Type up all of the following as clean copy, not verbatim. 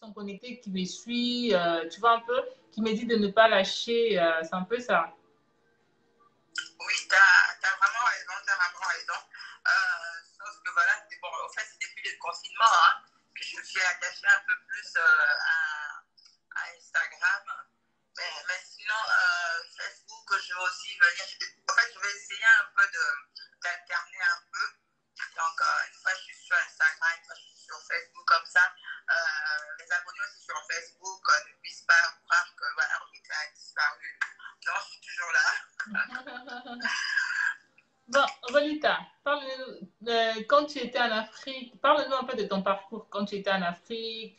sont connectés, qui me suivent, tu vois un peu, qui me dit de ne pas lâcher, c'est un peu ça. Oui, t'as vraiment raison, t'as vraiment raison. Sauf que voilà, bon, en fait, c'est depuis le confinement hein, que je me suis attachée un peu plus à Instagram. Mais sinon, Facebook, je vais aussi venir. En fait, je vais essayer un peu d'alterner un peu. Donc, une fois, je suis sur Instagram, une fois, je suis sur Facebook, comme ça. Les abonnés aussi sur Facebook ne puissent pas croire que voilà, on était disparu. Non, je suis toujours là. Bon, Rolita, parle-nous, quand tu étais en Afrique, parle-nous un peu de ton parcours quand tu étais en Afrique.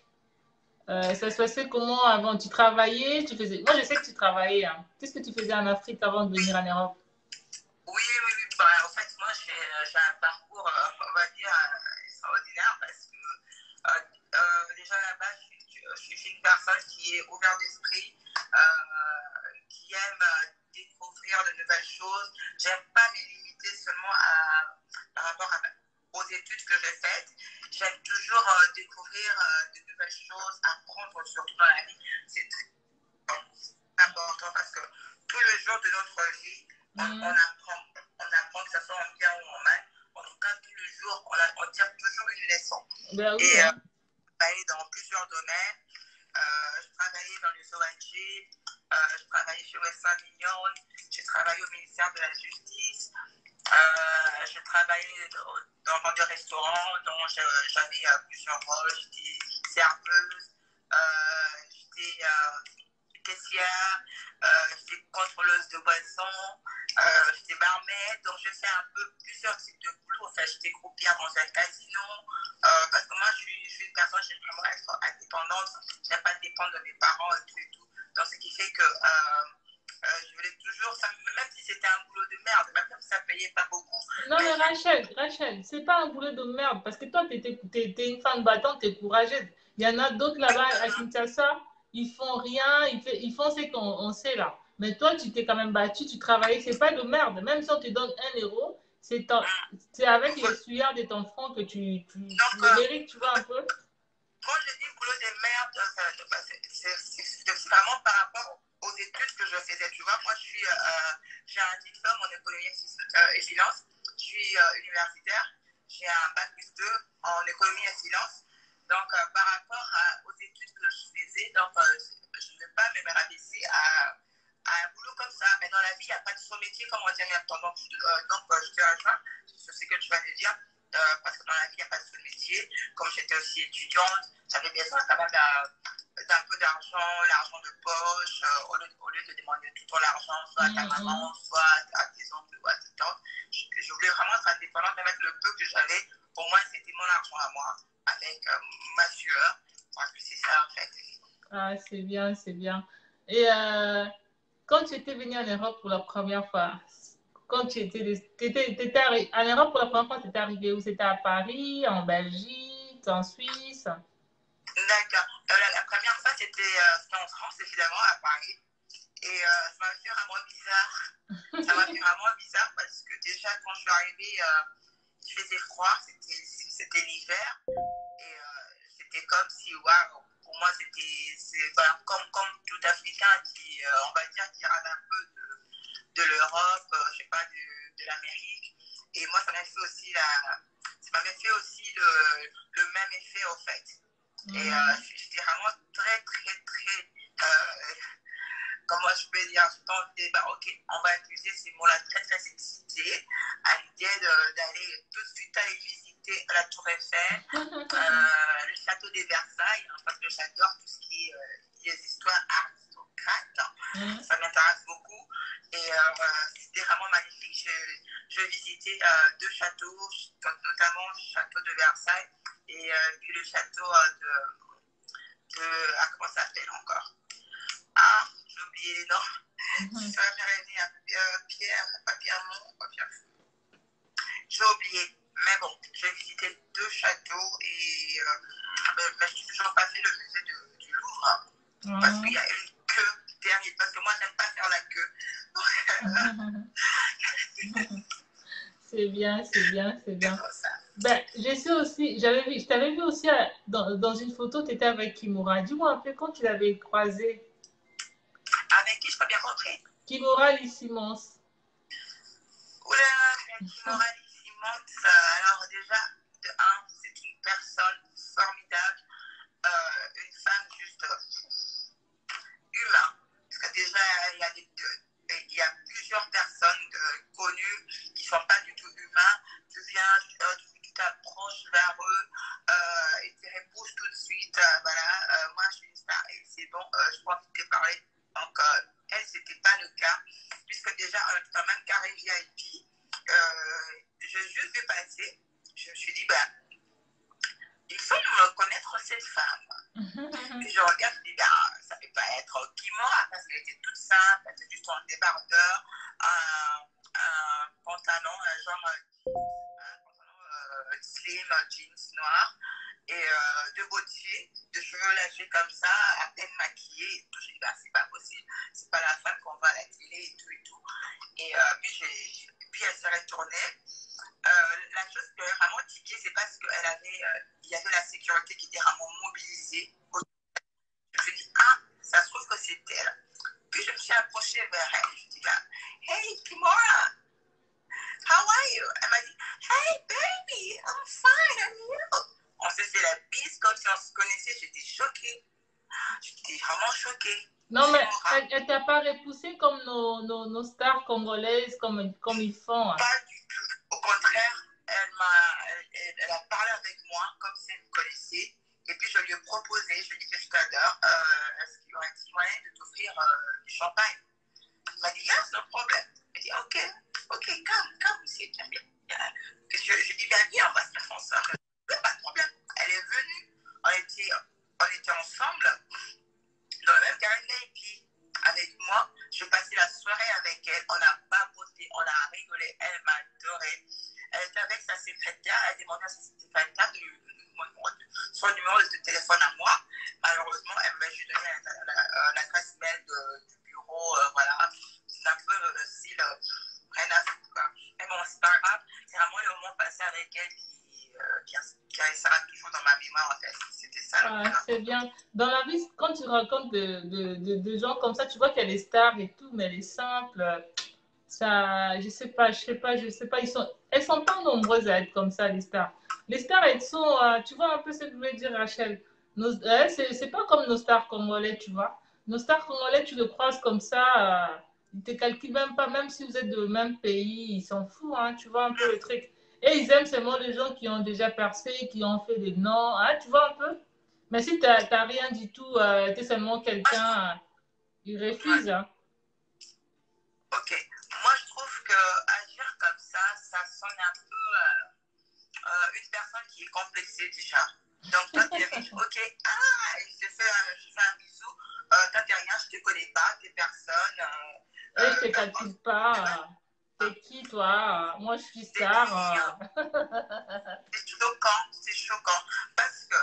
Ça se passait comment avant? Tu travaillais, tu faisais... Moi, je sais que tu travaillais. Hein. Qu'est-ce que tu faisais en Afrique avant de venir en Europe? Oui, oui, oui. Bah, en fait, moi, j'ai un parcours, on va dire, extraordinaire parce que déjà là-bas, je suis une personne qui est ouverte d'esprit, qui aime découvrir de nouvelles choses. J'aime pas me limiter seulement par rapport aux études que j'ai faites. J'aime toujours découvrir de nouvelles choses, apprendre surtout dans la vie. C'est très important parce que tous les jours de notre vie, on apprend. On apprend que ce soit en bien ou en mal. En tout cas, tous les jours, on tire toujours une leçon. Ben oui, Et hein. je travaillais dans plusieurs domaines. Je travaillais dans les ONG, je travaillais chez Western Union, j'ai travaillé au ministère de la Justice, je travaillais dans des restaurants dont j'avais plusieurs rôles. J'étais serveuse, j'étais caissière, j'étais contrôleuse de boissons, j'étais barmaid, donc je fais un peu plusieurs types de boulot. Enfin, j'étais croupière dans un casino, parce que moi, je suis une personne, j'aime vraiment être indépendante, je n'aime pas dépendre de mes parents et tout et tout. Donc, ce qui fait que je voulais toujours, même si c'était un boulot de merde, même si ça ne payait pas beaucoup. Non, mais Rachel, c'est pas un boulot de merde parce que toi, t'es une femme battante, t'es courageuse. Il y en a d'autres là-bas à Kinshasa, ils font rien, ils font ce qu'on sait là. Mais toi, tu t'es quand même battu, tu travaillais, c'est pas de merde. Même si on te donne 1 euro, c'est avec les sueurs de ton front que tu le mérites, tu vois un peu. Quand je dis boulot de merde, c'est vraiment par rapport aux études que je faisais. Tu vois, moi, j'ai un diplôme en économie et finance. Je suis universitaire. J'ai un bac plus 2 en économie et finance. Donc, par rapport aux études que je faisais, donc, je ne vais pas me rabaisser à un boulot comme ça. Mais dans la vie, il n'y a pas de faux métier, comme on dit en même temps. Donc, je te rejoins sur ce que tu vas te dire. Parce que dans la vie, il n'y a pas de seul métier. Comme j'étais aussi étudiante, j'avais besoin quand même d'un peu d'argent, l'argent de poche, au lieu de demander tout ton argent, soit à ta maman, soit à tes oncles ou à tes tantes. Je voulais vraiment être indépendante, avec le peu que j'avais, au moins c'était mon argent à moi, avec ma sueur. Parce que c'est ça en fait. Ah, c'est bien, c'est bien. Et quand tu étais venue en Europe pour la première fois, quand tu étais en Europe pour la première fois, tu étais arrivé où? C'était à Paris, en Belgique, en Suisse? D'accord. La première fois, c'était en France, évidemment, à Paris. Et ça m'a fait vraiment bizarre. Ça m'a fait vraiment bizarre parce que déjà, quand je suis arrivée, il faisait froid, c'était l'hiver. Et c'était comme si, waouh, pour moi, voilà, comme tout Africain qui, on va dire, qui râle un peu de l'Europe, je sais pas, de l'Amérique. Et moi, ça m'avait fait aussi le même effet, en fait. Et j'étais vraiment très, très, très, comment je peux dire, bah, ok, on va utiliser ces mots-là, très, très excité à l'idée d'aller tout de suite aller visiter la Tour Eiffel, le château de Versailles, hein, parce que j'adore tout ce qui est les histoires aristocrates. Ça m'intéresse beaucoup. Et c'était vraiment magnifique. Je visitais 2 châteaux, notamment le château de Versailles et puis le château comment ça s'appelle encore? Ah, j'ai oublié les noms. Ça m'est revenu à Pierremont, j'ai oublié. Mais bon, j'ai visité 2 châteaux et je n'ai toujours pas fait le musée du Louvre parce qu'il y a une queue derrière. Parce que moi, j'aime pas faire la queue. C'est bien, c'est bien, c'est bien. Ben, je sais aussi, je t'avais vu aussi dans une photo, tu étais avec Kimura. Dis-moi un peu quand tu l'avais croisé. Avec qui je peux bien compris? Kimura Lissimons. Oula, Moralissimos, alors déjà, de un, c'est une personne formidable, une femme juste humaine. Parce que déjà, il y a plusieurs personnes connues qui ne sont pas du tout humains. Tu viens, tu t'approches vers eux, ils te repoussent tout de suite. Voilà, moi je suis une star et c'est bon, je crois que tu t'es parlé. Donc, elle, ce n'était pas le cas, puisque déjà, on est dans le même carré VIP. Je juste vu passer, je me suis dit, bah, il semble connaître cette femme. Et je regarde, je dis, bah, ça ne peut pas être Kimura, parce qu'elle était toute simple, elle était juste en débardeur, un pantalon, un pantalon slim, jeans noir, et deux bottiers, de cheveux lâchés comme ça, à peine maquillée, et tout. Je dis, bah, c'est pas possible, c'est pas la femme qu'on voit à la télé et tout et tout. Et puis elle s'est retournée. La chose qui est vraiment tiquée, c'est parce il y avait la sécurité qui était vraiment mobilisée. Je me suis dit, ah, ça se trouve que c'est elle. Puis je me suis approchée vers elle. Je me suis dit, hey, Kimura, how are you? Elle m'a dit, hey, baby, I'm fine, and you? On s'est fait la bise comme si on se connaissait. J'étais choquée. J'étais vraiment choquée. Non, mais elle t'a pas repoussé comme nos stars congolaises, comme ils font. Hein. Pas du tout. Au contraire, elle a parlé avec moi comme si elle me connaissait. Et puis je lui ai proposé, je lui ai dit que je t'adore. Est-ce qu'il y aurait un moyen de t'offrir du champagne? Elle m'a dit, yes, no problème. Elle m'a dit, ok, come, c'est bien. Je dis, viens, on va se mettre ensemble. Pas de problème. Elle est venue, on était ensemble dans le même carré VIP avec moi. Je passais la soirée avec elle. On a papoté, on a rigolé. Elle m'a adoré. Elle était avec sa secrétaire. Elle a demandé à sa secrétaire son numéro de téléphone à moi. Malheureusement, elle m'a juste donné l'adresse mail du bureau. Voilà. C'est un peu le style rien à foutre. Mais bon, c'est pas grave. C'est vraiment le moment passé avec elle qui restera toujours dans ma mémoire en fait. C'était ça. Ah, c'est bien. Dans la vie, quand tu rencontres de gens comme ça, tu vois qu'il y a des stars et tout, mais les simples, ça, je sais pas, elles sont pas nombreuses à être comme ça, les stars. Les stars, elles sont, tu vois un peu ce que je voulais dire, Rachel. C'est pas comme nos stars congolais, tu vois. Nos stars congolais, tu le croises comme ça, ils te calculent même pas, même si vous êtes de même pays, ils s'en foutent, hein, tu vois un peu le truc. Et ils aiment seulement les gens qui ont déjà percé, qui ont fait des noms, hein, tu vois un peu. Mais si t'as rien du tout, t'es seulement quelqu'un, ils refusent, hein. Ok. Moi, je trouve que agir comme ça sonne un peu une personne qui est complexée déjà. Donc, toi, tu es ok, je fais un bisou. Toi, t'es rien, je te connais pas, t'es personne. Et je te calcule pas. T'es qui, toi? Moi, je suis star. C'est choquant. Parce que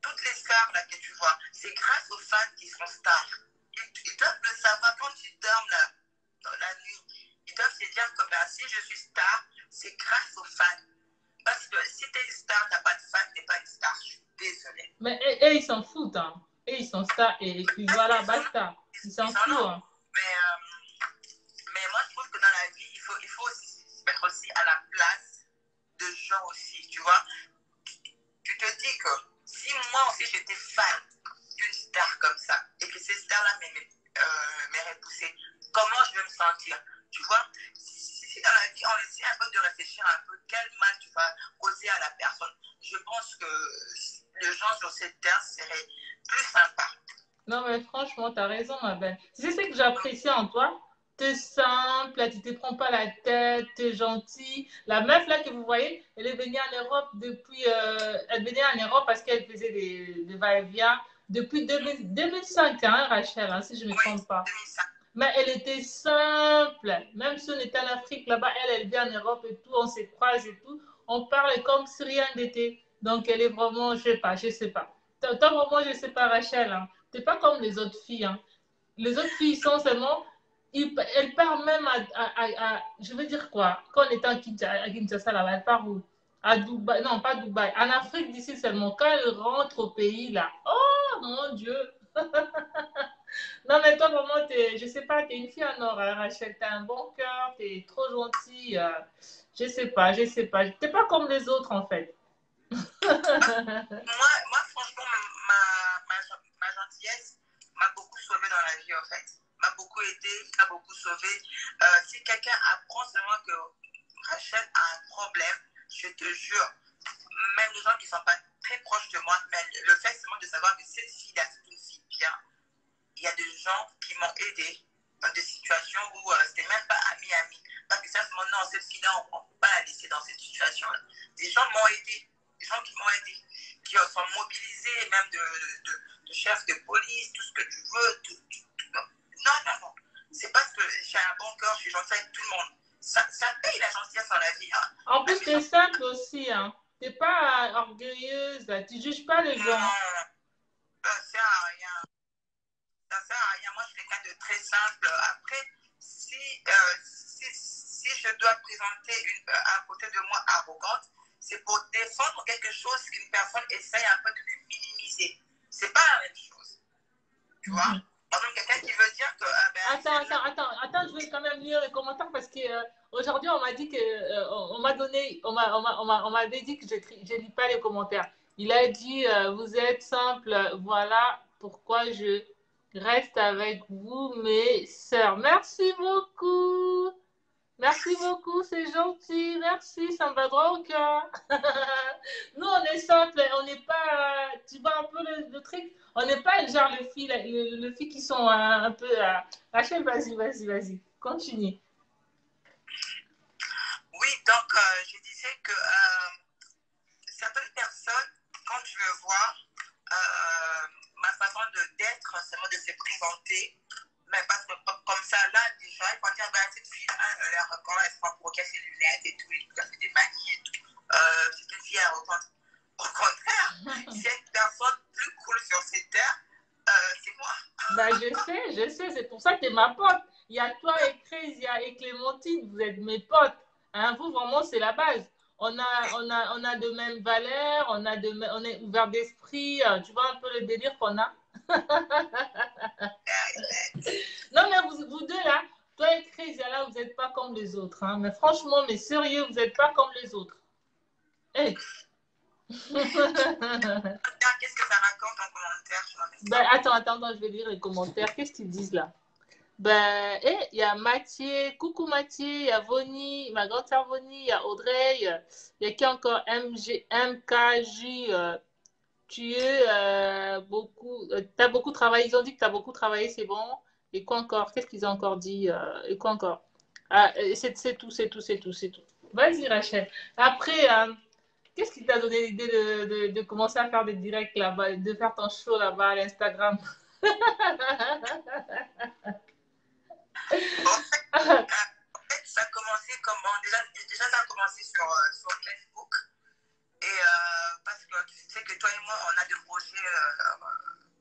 toutes les stars là, que tu vois, c'est grâce aux fans qui sont stars. Ils doivent le savoir quand tu dors là, dans la nuit. Ils doivent se dire que ben, si je suis star, c'est grâce aux fans. Parce que si t'es une star, t'as pas de fans, t'es pas une star. Je suis désolée. Mais et ils s'en foutent. Hein. Et ils sont stars. Et puis voilà, basta. Ils s'en foutent. Hein. Mais moi, je trouve que dans la vie, il faut aussi se mettre aussi à la place de gens aussi, tu vois. Tu te dis que si moi aussi j'étais fan d'une star comme ça et que ces stars-là m'aient repoussé, comment je vais me sentir? Tu vois, si dans la vie on essaie un peu de réfléchir un peu quel mal tu vas causer à la personne, je pense que les gens sur cette terre seraient plus sympas. Non, mais franchement, tu as raison, ma belle. C'est ce que j'apprécie en toi. Tu es simple, tu ne te prends pas la tête, tu es gentil. La meuf là que vous voyez, elle est venue en Europe depuis. Elle venait en Europe parce qu'elle faisait des va-et-vient depuis 2005, hein, Rachel, hein, si je ne me trompe pas. 2005. Mais elle était simple. Même si on était en Afrique, là-bas, elle vient en Europe et tout, on se croise et tout. On parle comme si rien n'était. Donc, elle est vraiment, je sais pas. Toi, vraiment, je sais pas, Rachel. Hein. T'es pas comme les autres filles. Hein. Les autres filles sont seulement, elles partent même je veux dire quoi? Quand on était à Kinshasa, là-bas, elles partent où? À Dubaï, non, pas Dubaï. En Afrique d'ici seulement. Quand elle rentre au pays, là, oh mon Dieu! Non, mais toi, vraiment, je sais pas, t'es une fille en or, hein, Rachel. T'as un bon cœur, t'es trop gentille. Je sais pas, je sais pas. T'es pas comme les autres, en fait. Moi franchement, ma gentillesse m'a beaucoup sauvé dans la vie, en fait. M'a beaucoup aidé, m'a beaucoup sauvé. Si quelqu'un apprend seulement que Rachel a un problème, je te jure, même les gens qui ne sont pas très proches de moi, mais le fait seulement de savoir que cette fille-là, c'est une fille bien, il y a des gens qui m'ont aidé dans des situations où c'était même pas ami-ami. Parce que ça, non, cette fille-là, on ne peut pas la laisser dans cette situation-là. Des gens m'ont aidé, des gens qui m'ont aidé, qui sont mobilisés, même de chefs de police, tout ce que tu veux. Non, non, non. C'est parce que j'ai un bon cœur, je suis gentille avec tout le monde. Ça paye la gentillesse dans la vie. Hein. En plus, t'es simple aussi, hein. T'es pas orgueilleuse, là. Tu juges pas les gens. Non, ça sert à rien. Ça sert à rien. Moi, je suis quelqu'un de très simple. Après, si je dois présenter un côté de moi arrogante, c'est pour défendre quelque chose qu'une personne essaye un peu de me minimiser. C'est pas la même chose. Tu vois? Par exemple, quelqu'un qui veut dire que. Attends, je vais quand même lire les commentaires parce que aujourd'hui, on m'a dit que. On m'a donné. On m'avait dit que je lis pas les commentaires. Il a dit vous êtes simple, voilà pourquoi je reste avec vous, mes sœurs. Merci beaucoup. Merci beaucoup, c'est gentil. Merci, ça me va droit au cœur. Nous, on est simple, on n'est pas. Tu vois un peu le truc? On n'est pas genre les filles, les filles qui sont un peu. Rachel, vas-y, continue. Oui, donc je disais que certaines personnes, quand je veux voir ma façon d'être, seulement de se présenter, mais parce que comme ça, là, déjà, ils vont dire, cette fille-là, elle a encore, elle se prend pour ses lunettes et tout, elle fait des manies et tout. C'est une fille arrogante. Au contraire, s'il y a une personne plus cool sur cette terre, c'est moi. Bah, je sais, c'est pour ça que tu es ma pote. Il y a toi et Chrésia et Clémentine, vous êtes mes potes. Hein, vous, vraiment, c'est la base. On a de mêmes valeurs, on est ouvert d'esprit. Tu vois un peu le délire qu'on a? Non, mais vous deux là, toi et Chrésia là, vous n'êtes pas comme les autres. Hein. Mais franchement, mais sérieux, vous n'êtes pas comme les autres. Hey. Qu'est-ce que ça raconte en commentaire? Ben, attends, je vais lire les commentaires. Qu'est-ce qu'ils disent là? Ben, il y a Mathieu, coucou Mathieu, il y a Vonnie, ma grande sœur Vonnie, il y a Audrey, il y a qui encore? MKJ, tu as beaucoup travaillé, ils ont dit que tu as beaucoup travaillé, c'est bon. Et quoi encore? Qu'est-ce qu'ils ont encore dit? Et quoi encore? Ah, c'est tout. Vas-y Rachel. Après, qu'est-ce qui t'a donné l'idée de commencer à faire des directs là-bas, de faire ton show là-bas à l'Instagram? En fait, ça a commencé comment? Déjà, ça a commencé sur Facebook. Et parce que tu sais que toi et moi, on a des projets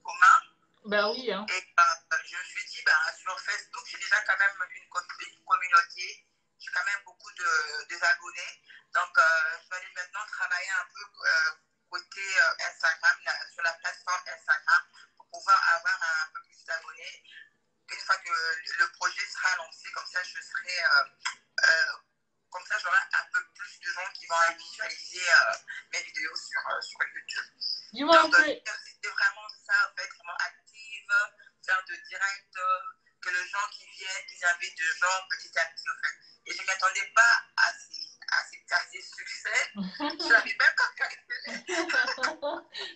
communs. Ben oui. Hein. Et je me suis dit, sur Facebook, j'ai déjà quand même une communauté. J'ai quand même beaucoup d'abonnés. Donc, je vais aller maintenant travailler un peu côté Instagram, sur la plateforme Instagram, pour pouvoir avoir un peu plus d'abonnés. Une fois que le projet sera lancé, comme ça, comme ça, j'aurai un peu plus de gens qui vont visualiser mes vidéos sur YouTube. Donc, c'était vraiment ça, en fait, vraiment active, faire de direct, que les gens qui viennent, qu'ils invitent des gens petit à petit, en fait. Et je ne m'attendais pas à ces succès. Je n'avais même pas calculé.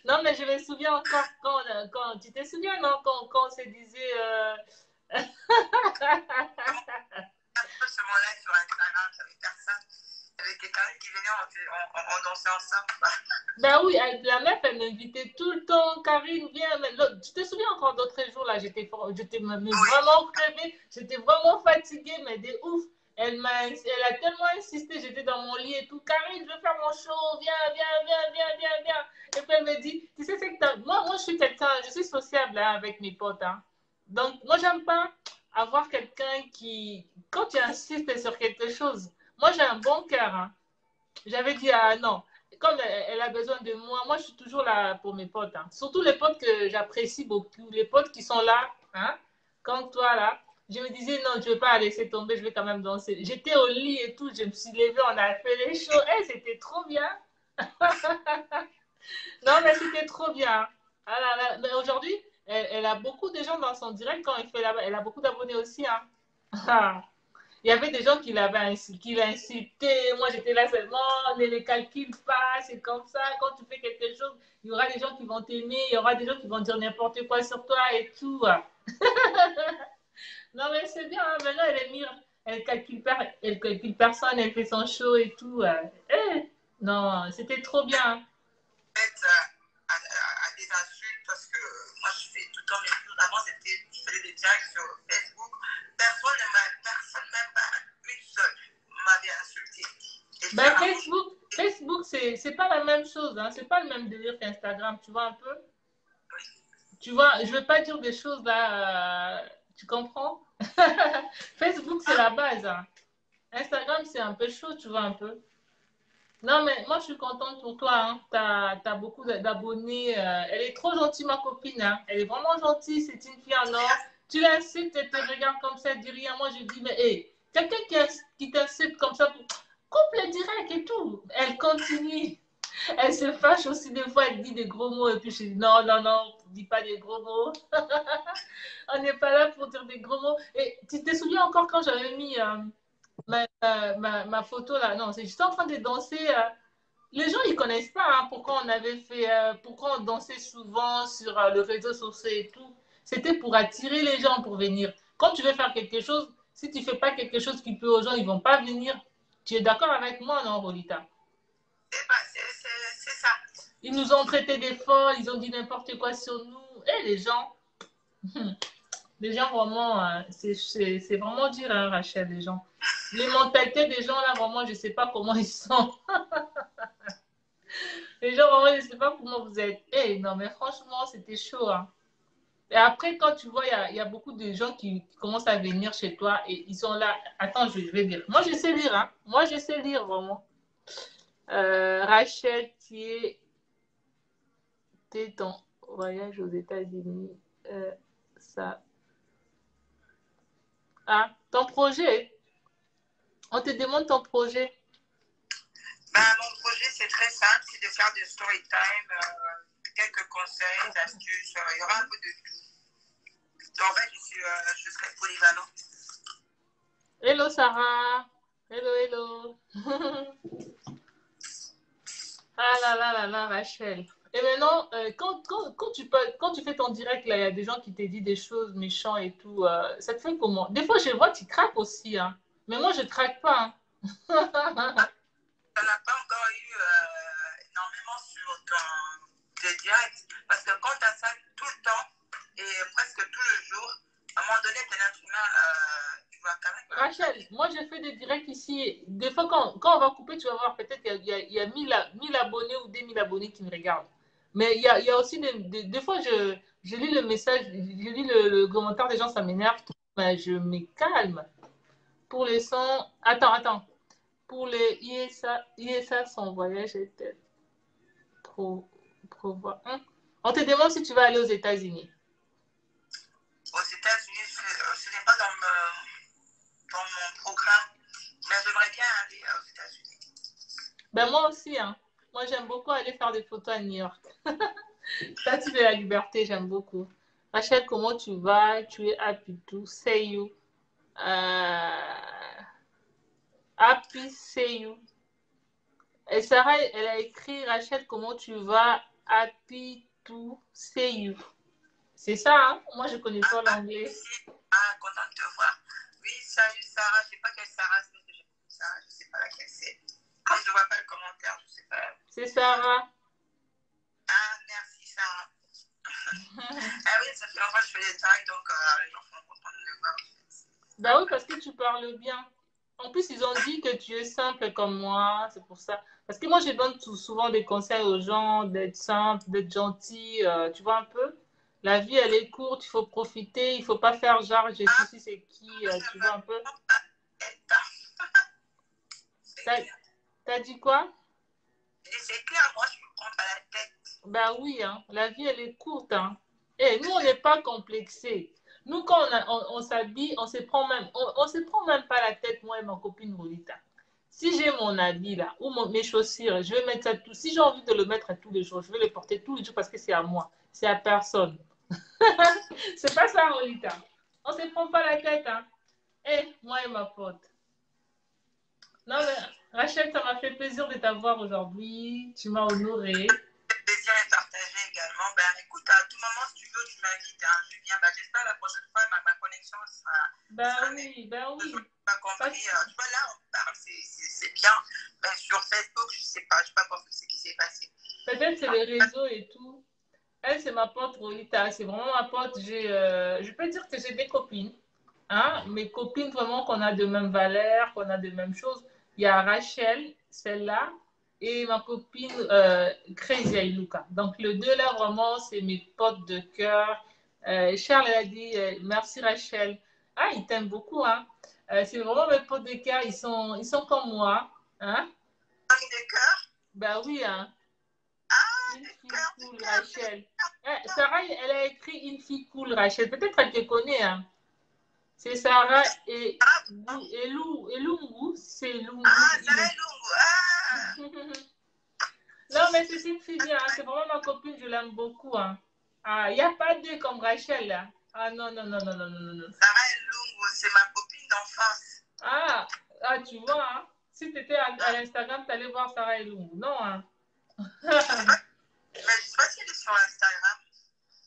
Non, mais je me souviens encore quand tu te souviens, non, quand on se disait. Ce moment-là sur Instagram, j'avais personne. Il y avait quelqu'un qui venait, on dansait ensemble. Ben oui, la meuf, elle m'invitait tout le temps. Karine, viens. Tu te souviens encore d'autres jours là, j'étais vraiment crevée, j'étais vraiment fatiguée, mais de ouf. Elle a tellement insisté, j'étais dans mon lit et tout. Karine, je veux faire mon show, viens. Et puis elle me dit, tu sais, c'est que moi, je suis quelqu'un, je suis sociable hein, avec mes potes. Hein. Donc, moi, j'aime pas avoir quelqu'un qui, quand tu insistes sur quelque chose, moi, j'ai un bon cœur. Hein. J'avais dit, ah non, comme elle a besoin de moi, moi je suis toujours là pour mes potes. Hein. Surtout les potes que j'apprécie beaucoup, les potes qui sont là, hein, comme toi là. Je me disais, non, je ne vais pas la laisser tomber, je vais quand même danser. J'étais au lit et tout, je me suis levée, on a fait les shows. Hey, c'était trop bien. Non, mais c'était trop bien. Ah là là. Mais aujourd'hui, elle a beaucoup de gens dans son direct quand elle fait là-bas. Elle a beaucoup d'abonnés aussi. Hein. Il y avait des gens qui l'insultaient. Moi, j'étais là seulement, ne les calcule pas, c'est comme ça. Quand tu fais quelque chose, il y aura des gens qui vont t'aimer, il y aura des gens qui vont dire n'importe quoi sur toi et tout. Non, mais c'est bien. Hein. Maintenant, elle est mire. Elle calcule personne, elle fait son show et tout. Non, c'était trop bien. Fait à des insultes parce que moi je fais tout le temps mes choses. Avant je faisais des directs sur Facebook. Personne même pas une seule m'avait insulté. Ben, Facebook c'est pas la même chose. Hein. C'est pas le même délire qu'Instagram. Tu vois un peu? Oui. Tu vois, je veux pas dire des choses là. Tu comprends? Facebook, c'est la base. Hein. Instagram, c'est un peu chaud, tu vois un peu. Non, mais moi, je suis contente pour toi. Hein. Tu as beaucoup d'abonnés. Elle est trop gentille, ma copine. Hein. Elle est vraiment gentille. C'est une fille en or. Tu l'insultes, elle te regarde comme ça, elle dit rien. Moi, je dis, mais hé, quelqu'un qui t'insulte comme ça, coupe le direct et tout. Elle continue. Elle se fâche aussi des fois, elle dit des gros mots. Et puis, je dis, non, non, non, dis pas des gros mots. On n'est pas là pour dire des gros mots. Et tu te souviens encore quand j'avais mis ma photo là? Non, c'est juste en train de danser. Les gens, ils connaissent pas hein, pourquoi on avait fait, pourquoi on dansait souvent sur le réseau social et tout. C'était pour attirer les gens pour venir. Quand tu veux faire quelque chose, si tu fais pas quelque chose qui plaît aux gens, ils vont pas venir. Tu es d'accord avec moi, non, Rolita? C'est ça. Ils nous ont traités des folles, ils ont dit n'importe quoi sur nous. Et les gens vraiment, c'est vraiment dur, hein, Rachel, les gens. Les mentalités des gens là, vraiment, je sais pas comment ils sont. Les gens, vraiment, je sais pas comment vous êtes. Eh, non, mais franchement, c'était chaud. Hein. Et après, quand tu vois, il y a beaucoup de gens qui commencent à venir chez toi et ils sont là. Attends, je vais lire. Moi, je sais lire. Hein. Moi, je sais lire, vraiment. Rachel, t'es ton voyage aux États-Unis. Ça. Ah, ton projet. On te demande ton projet. Ben, mon projet, c'est très simple, c'est de faire des story time, quelques conseils, astuces, il y aura un peu de tout. En fait, je serai polyvalent. Hello, Sarah. Hello, hello. Ah là là là là, Rachel. Et maintenant, quand tu fais ton direct, là, il y a des gens qui te disent des choses méchantes et tout. Ça te fait comment? Des fois, je vois, tu craques aussi. Hein. Mais moi, je ne craque pas. Hein. Ça n'a pas encore eu énormément sur tes directs. Parce que quand tu as ça tout le temps et presque tout le jour, à un moment donné, tu es un être humain, tu vas quand même. Rachel, moi, je fais des directs ici. Des fois, quand on va couper, tu vas voir, peut-être il y a 1000 abonnés ou 2000 abonnés qui me regardent. Mais il y a aussi des fois, je lis le message, je lis le commentaire des gens, ça m'énerve. Mais je me calme. Pour les sons. Attends. Pour les ISA son voyage était pro, hein? On te demande si tu vas aller aux États-Unis. Aux États-Unis, ce n'est pas dans mon programme, mais j'aimerais bien aller aux États-Unis. Ben moi aussi, hein. Moi, j'aime beaucoup aller faire des photos à New York. Statue de la liberté, j'aime beaucoup. Rachel, comment tu vas? Tu es happy to say you. Happy say you. Et Sarah, elle a écrit, Rachel, comment tu vas? Happy to say you. C'est ça, hein? Moi, je connais pas l'anglais. Content de te voir. Oui, salut Sarah. Je ne sais pas quelle Sarah c'est que j'ai beaucoup Sarah. Je ne sais pas laquelle c'est. Comme je ne vois pas le commentaire, je ne sais pas. C'est Sarah. Ah, merci Sarah. Ah oui, ça fait longtemps que je fais des tags, donc les gens sont contents de me voir. Bah oui, parce que tu parles bien. En plus, ils ont dit que tu es simple comme moi, c'est pour ça. Parce que moi, je donne souvent des conseils aux gens d'être simple, d'être gentil, tu vois un peu. La vie, elle est courte, il faut profiter, il faut pas faire genre, je suis c'est qui, tu vois un peu. T'as dit quoi? Et c'est clair, moi, je me prends pas la tête. Ben oui, hein, la vie, elle est courte. Hein. Et nous, on n'est pas complexés. Nous, quand on s'habille, on se prend même pas la tête, moi et ma copine Rolita. Si j'ai mon habit là, ou mes chaussures, je vais mettre ça tout. Si j'ai envie de le mettre à tous les jours, je vais le porter tous les jours parce que c'est à moi. C'est à personne. C'est pas ça, Rolita. On se prend pas la tête, hein. Eh, moi et ma pote. Non, mais Rachel, ça m'a fait plaisir de t'avoir aujourd'hui. Tu m'as honorée. Le plaisir est partagé également. Ben, écoute, à tout moment, si tu veux, tu m'invites. Hein, je viens. Ben, j'espère la prochaine fois, ma connexion sera Oui, ben oui. Je n'ai pas compris. Tu vois, là, on parle, c'est bien. Mais sur Facebook, je ne sais pas. Je n'ai pas compris ce qui s'est passé. Peut-être c'est les réseaux et tout. Elle, c'est ma pote Rolita. C'est vraiment ma pote. Je peux dire que j'ai des copines. Hein? Mes copines, vraiment, qu'on a de mêmes valeurs, qu'on a de mêmes choses. Il y a Rachel, celle-là, et ma copine Crazy Ailuka. Donc, les deux là, vraiment, c'est mes potes de cœur. Charles, elle a dit merci Rachel. Ah, ils t'aiment beaucoup. Hein? C'est vraiment mes potes de cœur. Ils sont comme moi. Hein? Famille de cœur? Ben oui, hein. Ah, Une de fille cœur, de cool, cœur. Rachel. Sarah, elle a écrit une fille cool, Rachel. Peut-être qu'elle te connaît. Hein. C'est Sarah et Lungu. C'est Lungu. Ah, Sarah Lungu. Ah. Non, mais c'est une fille bien. Hein. C'est vraiment ma copine. Je l'aime beaucoup. Hein. Ah, il n'y a pas deux comme Rachel. Là. Ah, non, non, non, non, non, non, non. Sarah Lungu, c'est ma copine d'enfance. Tu vois. Hein. Si tu étais à l'Instagram, tu allais voir Sarah et Lungu. Non, hein. Mais je ne sais pas si elle est sur Instagram.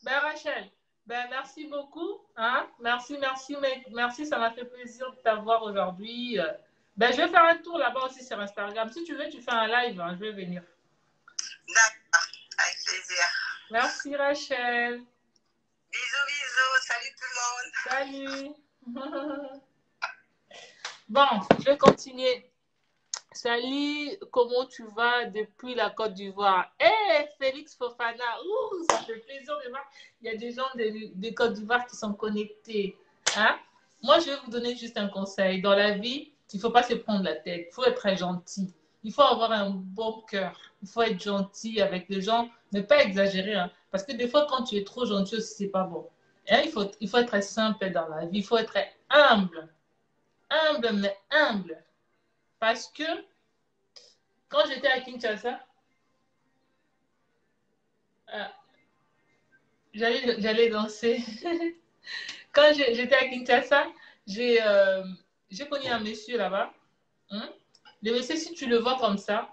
Ben, Rachel, ben, merci beaucoup. Hein? Merci, merci, merci. Ça m'a fait plaisir de t'avoir aujourd'hui. Ben, je vais faire un tour là-bas aussi sur Instagram. Si tu veux, tu fais un live. Hein, je vais venir. D'accord, avec plaisir. Merci, Rachel. Bisous, bisous. Salut tout le monde. Salut. Bon, je vais continuer. Salut, comment tu vas depuis la Côte d'Ivoire? Hey, Félix Fofana, ça fait plaisir de voir. Il y a des gens de Côte d'Ivoire qui sont connectés. Hein? Moi, je vais vous donner juste un conseil. Dans la vie, il ne faut pas se prendre la tête. Il faut être très gentil. Il faut avoir un bon cœur. Il faut être gentil avec les gens, mais pas exagérer. Hein? Parce que des fois, quand tu es trop gentil aussi, c'est pas bon. Hein? Il faut être simple dans la vie. Il faut être humble. Humble, mais humble. Parce que quand j'étais à Kinshasa, j'allais danser. Quand j'étais à Kinshasa, j'ai connu un monsieur là-bas. Hein? Le monsieur, si tu le vois comme ça,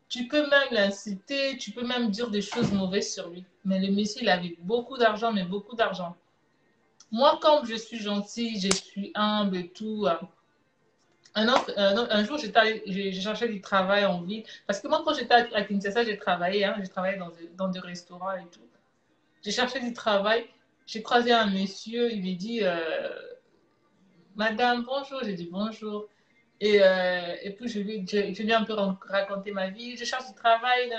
tu peux même l'insulter, tu peux même dire des choses mauvaises sur lui. Mais le monsieur, il avait beaucoup d'argent, mais beaucoup d'argent. Moi, comme je suis gentille, je suis humble et tout, un jour, j'ai cherché du travail en ville. Parce que moi, quand j'étais à Kinshasa, j'ai travaillé. Hein, j'ai travaillé dans des restaurants et tout. J'ai cherché du travail. J'ai croisé un monsieur. Il m'a dit Madame, bonjour. J'ai dit bonjour. Et puis, je lui ai un peu raconté ma vie. Je cherche du travail.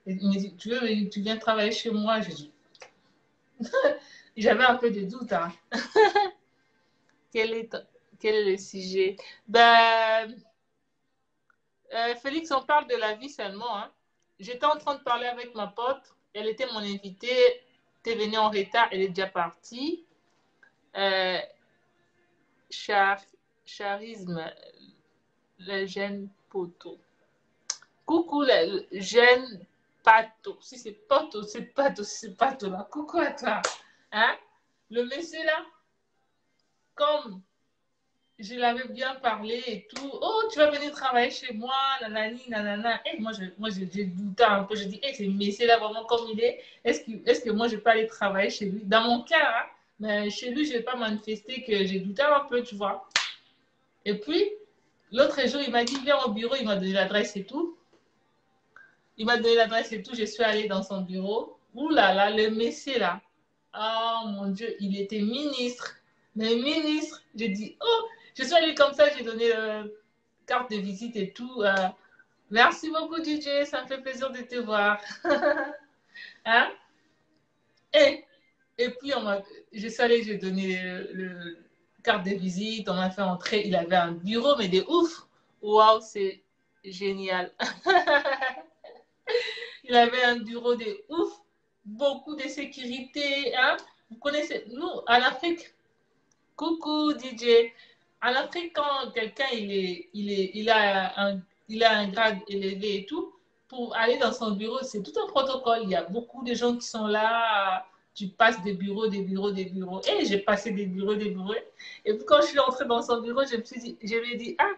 Et il m'a dit tu viens travailler chez moi? J'ai dit j'avais un peu de doute. Hein. quel, est, quel est le sujet? Ben. Félix, on parle de la vie seulement. Hein. J'étais en train de parler avec ma pote. Elle était mon invitée. T'es venue en retard. Elle est déjà partie. Charisme, le jeune poteau. Coucou, le jeune pato. Si c'est poteau, c'est pato. Si c'est pato là. Coucou à toi. Hein? Le monsieur là, comme je l'avais bien parlé et tout. Oh, tu vas venir travailler chez moi, nanani, nanana. Et j'ai douté un peu. Je dis, c'est Messi là vraiment comme il est. Est-ce que moi, je peux aller travailler chez lui? Dans mon cas, hein, mais chez lui, je ne vais pas manifester que j'ai douté un peu, tu vois. Et puis, l'autre jour, il m'a dit, viens au bureau, il m'a donné l'adresse et tout. Il m'a donné l'adresse et tout. Je suis allée dans son bureau. Ouh là là, le Messi là. Oh mon Dieu, il était ministre. Mais ministre, j'ai dit, oh, je suis allée comme ça, j'ai donné carte de visite et tout. Merci beaucoup, DJ, ça me fait plaisir de te voir. Hein? Et puis, je suis allée, j'ai donné carte de visite, on m'a fait entrer, il avait un bureau, mais de ouf. Waouh, c'est génial. Il avait un bureau de ouf, beaucoup de sécurité. Hein? Vous connaissez, nous, en Afrique, coucou DJ, en Afrique, quand quelqu'un il a un grade élevé et tout, pour aller dans son bureau, c'est tout un protocole. Il y a beaucoup de gens qui sont là. Tu passes des bureaux, des bureaux, des bureaux. Et j'ai passé des bureaux, des bureaux. Et puis quand je suis entrée dans son bureau, je me dis, ah,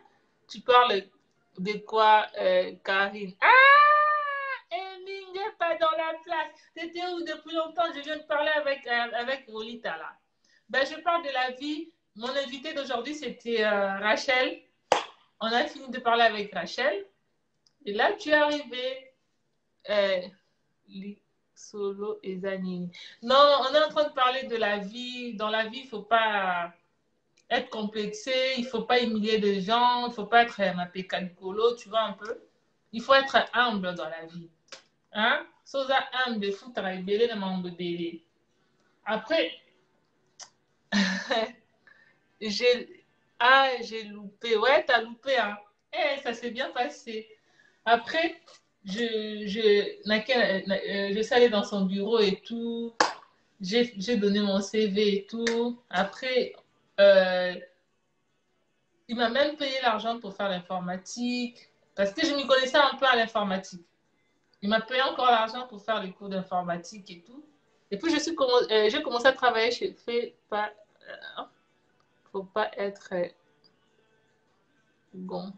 tu parles de quoi, Karine? Ah, Amy n'est pas dans la place. T'étais où depuis longtemps? Je viens de parler avec Rolita là. Ben, je parle de la vie. Mon invité d'aujourd'hui, c'était Rachel. On a fini de parler avec Rachel. Et là, tu es arrivé. Solo et Zanini. Non, on est en train de parler de la vie. Dans la vie, il ne faut pas être complexé, il ne faut pas humilier les gens, il ne faut pas être un pécanicolo, tu vois un peu. Il faut être humble dans la vie. Hein? Sosa humble, foutre à belé, le membre belé. Après, j'ai loupé. Ouais, t'as loupé, hein. Eh, ça s'est bien passé. Après, je suis allée dans son bureau et tout. J'ai donné mon CV et tout. Après, il m'a même payé l'argent pour faire l'informatique. Parce que je m'y connaissais un peu à l'informatique. Il m'a payé encore l'argent pour faire les cours d'informatique et tout. Et puis, j'ai commencé à travailler chez faut pas être gonflé.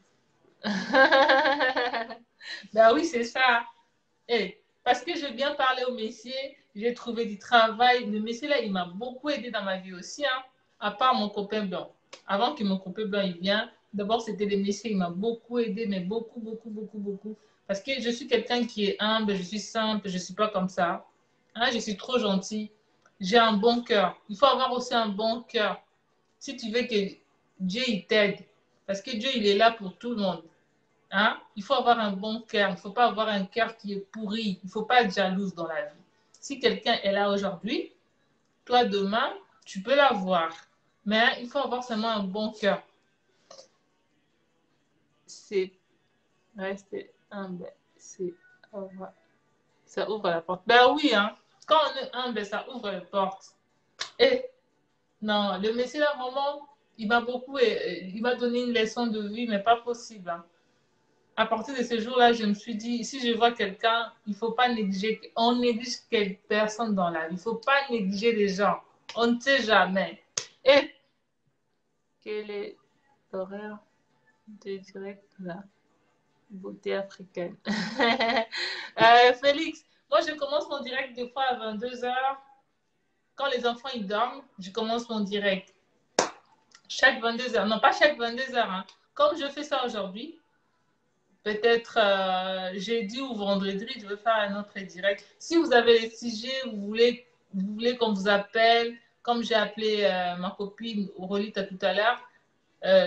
Ben oui, c'est ça. Eh, parce que j'ai bien parlé au messier, j'ai trouvé du travail. Le messier là, il m'a beaucoup aidé dans ma vie aussi, hein, à part mon copain blanc. Avant que mon copain blanc il vienne, d'abord c'était le messier, il m'a beaucoup aidé, mais beaucoup, beaucoup, beaucoup, beaucoup. Parce que je suis quelqu'un qui est humble, je suis simple, je ne suis pas comme ça. Hein, je suis trop gentil. J'ai un bon cœur. Il faut avoir aussi un bon cœur. Si tu veux que Dieu il t'aide, parce que Dieu il est là pour tout le monde. Hein? Il faut avoir un bon cœur. Il ne faut pas avoir un cœur qui est pourri. Il ne faut pas être jalouse dans la vie. Si quelqu'un est là aujourd'hui, toi demain, tu peux l'avoir. Mais il faut avoir seulement un bon cœur. C'est rester humble. Ça ouvre la porte. Ben oui, hein. Quand on est humble, ça ouvre la porte. Et non, le monsieur là, vraiment, il m'a donné une leçon de vie, mais pas possible. Hein. À partir de ce jour-là, je me suis dit, si je vois quelqu'un, il ne faut pas négliger, on néglige quelques personnes dans la vie. Il ne faut pas négliger les gens. On ne sait jamais. Et quel est l'horaire de direct là? Beauté africaine. Félix, moi je commence mon direct des fois à 22h. Quand les enfants ils dorment, je commence mon direct. Chaque 22h. Non, pas chaque 22h. Hein. Comme je fais ça aujourd'hui, peut-être jeudi ou vendredi, je vais faire un autre direct. Si vous avez des sujets, vous voulez qu'on vous appelle, comme j'ai appelé ma copine Rolita tout à l'heure,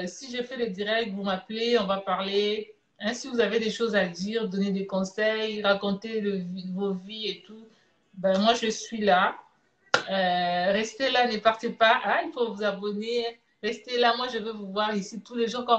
si je fais le direct, vous m'appelez, on va parler. Hein, si vous avez des choses à dire, donner des conseils, raconter vos vies et tout, ben moi je suis là. Restez là, ne partez pas. Ah, il faut vous abonner. Restez là, moi je veux vous voir ici tous les jours.